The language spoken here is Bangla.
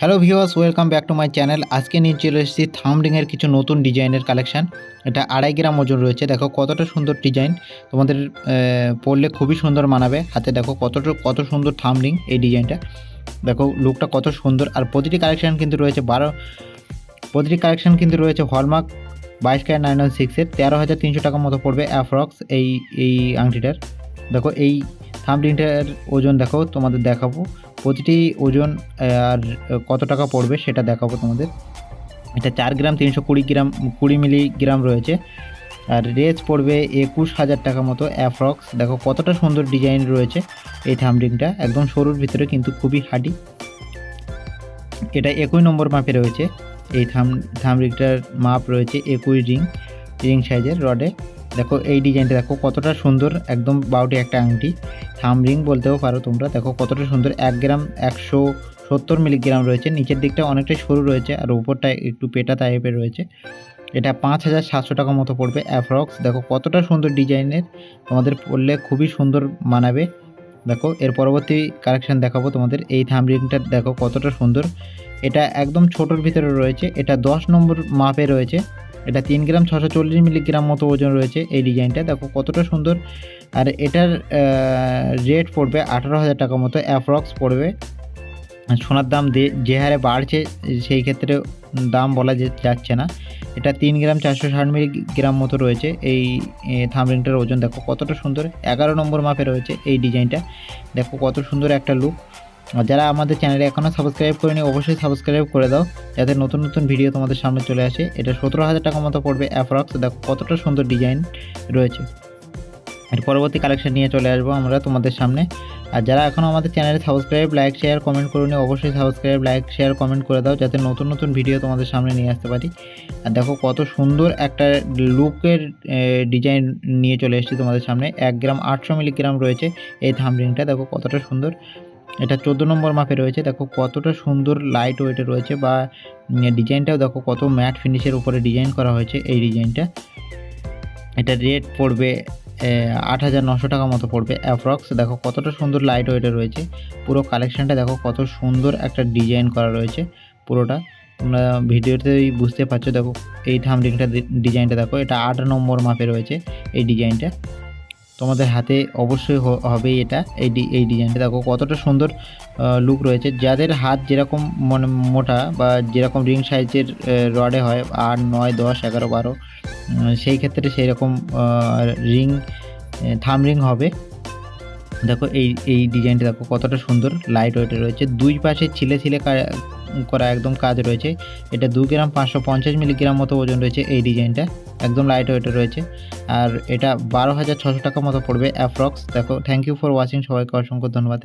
Hello viewers, welcome back to my channel. আজকে নিয়ে চলে এসেছি থাম্বরিংয়ের কিছু নতুন ডিজাইনের কালেকশান। এটা 2.5 গ্রাম ওজন রয়েছে। দেখো কতটা সুন্দর ডিজাইন, তোমাদের পরলে খুবই সুন্দর মানাবে। হাতে দেখো কত সুন্দর থাম্বরিং এই ডিজাইনটা। দেখো লুকটা কত সুন্দর। আর প্রতিটি কালেকশান কিন্তু রয়েছে হলমার্ক 22 ক্যারেট 916-এর। 13,300 টাকা মতো পড়বে অ্যাপ্রক্স এই আংটিটার। দেখো এই থাম্বরিংটার ওজন দেখো, তোমাদের দেখাবো প্রতিটি ওজন আর কত টাকা পড়বে সেটা দেখাবো তোমাদের। এটা 4 গ্রাম 320 মিলিগ্রাম রয়েছে। আর রেঞ্জ পড়বে 21,000 টাকা মতো অ্যাপ্রক্স। দেখো কতটা সুন্দর ডিজাইন রয়েছে এই থাম্বরিংটা, একদম সরুর ভিতরে কিন্তু খুবই হার্ডি। এটা 21 নম্বর মাপে রয়েছে। এই থাম্বরিংটার মাপ রয়েছে 21 রিং সাইজের রডে। দেখো এই ডিজাইনটা দেখো কতটা সুন্দর, একদম বাউটি একটা আংটি, থাম্বরিং বলতেও পারো তোমরা। দেখো কতটা সুন্দর। 1 গ্রাম 170 মিলিগ্রাম রয়েছে। নিচের দিকটা অনেকটাই সরু রয়েছে আর উপরটা একটু পেটা টাইপের রয়েছে। এটা 5,700 টাকা মতো পড়বে অ্যাপ্রক্স। দেখো কতটা সুন্দর ডিজাইনের, তোমাদের পরলে খুবই সুন্দর মানাবে। দেখো এর পরবর্তী কালেকশান দেখাবো তোমাদের। এই থাম্বরিংটা দেখো কতটা সুন্দর। এটা একদম ছোটোর ভিতরে রয়েছে। এটা 10 নম্বর মাপে রয়েছে। এটা 3 গ্রাম 640 মিলিগ্রাম মতো ওজন রয়েছে এই ডিজাইনটা। দেখো কতটা সুন্দর। আর এটার রেট পড়বে 18,000 টাকা মতো অ্যাপ্রক্স পড়বে। সোনার দাম যে হারে বাড়ছে সেই ক্ষেত্রে দাম বলা যাচ্ছে না। এটা 3 গ্রাম 460 মিলিগ্রাম মতো রয়েছে এই থাম্বরিংটার ওজন। দেখো কতটা সুন্দর। 11 নম্বর মাপে রয়েছে এই ডিজাইনটা। দেখো কত সুন্দর একটা লুক। যারা আমাদের চ্যানেলে এখনও সাবস্ক্রাইব করেনি অবশ্যই সাবস্ক্রাইব করে দাও, যাতে নতুন নতুন ভিডিও তোমাদের সামনে চলে আসে। এটা 17,000 টাকা মতো পড়বে অ্যাপ্রক্স। দেখো কতটা সুন্দর ডিজাইন রয়েছে। এর পরবর্তী কালেকশন নিয়ে চলে আসবো আমরা তোমাদের সামনে। আর যারা এখনও আমাদের চ্যানেলে সাবস্ক্রাইব, লাইক, শেয়ার, কমেন্ট করুনি অবশ্যই সাবস্ক্রাইব, লাইক, শেয়ার, কমেন্ট করে দাও, যাতে নতুন নতুন ভিডিও তোমাদের সামনে নিয়ে আসতে পারি। আর দেখো কত সুন্দর একটা লুকের ডিজাইন নিয়ে চলে এসেছি তোমাদের সামনে। 1 গ্রাম 800 মিলিগ্রাম রয়েছে এই থাম্বরিংটা। দেখো কতটা সুন্দর। এটা 14 নম্বর মাপে রয়েছে। দেখো কতটা সুন্দর লাইট ওয়েটে রয়েছে, বা ডিজাইনটাও দেখো কত ম্যাট ফিনিশের উপরে ডিজাইন করা হয়েছে এই ডিজাইনটা। এটা রেট পড়বে 8,900 টাকা মতো পড়বে অ্যাপ্রক্স। দেখো কতটা সুন্দর লাইট ওয়েটে রয়েছে। পুরো কালেকশানটা দেখো কত সুন্দর একটা ডিজাইন করা রয়েছে পুরোটা, তোমরা ভিডিওতেই বুঝতে পারছো। দেখো এই থাম্বরিংটা ডিজাইনটা দেখো, এটা 8 নম্বর মাপে রয়েছে এই ডিজাইনটা। তোমাদের হাতে অবশ্যই হবেই এটা। এই ডিজাইনটা দেখো কতটা সুন্দর লুক রয়েছে। যাদের হাত যেরকম মোটা বা যেরকম রিং সাইজের রডে হয় 8, 9, 10, 11, 12, সেই ক্ষেত্রে সেই রকম থাম্বরিং হবে। দেখো এই ডিজাইনটা দেখো কতটা সুন্দর লাইট ওয়েটে রয়েছে। দুই পাশে ছিলে করা একদম কাজ রয়েছে। এটা 2 গ্রাম 550 মিলিগ্রাম মতো ওজন রয়েছে এই ডিজাইনটা, একদম লাইট ওয়েটে রয়েছে। আর এটা 12,600 টাকা মতো পড়বে অ্যাপ্রক্স। দেখো থ্যাংক ইউ ফর ওয়াচিং, সবাইকে অসংখ্য ধন্যবাদ।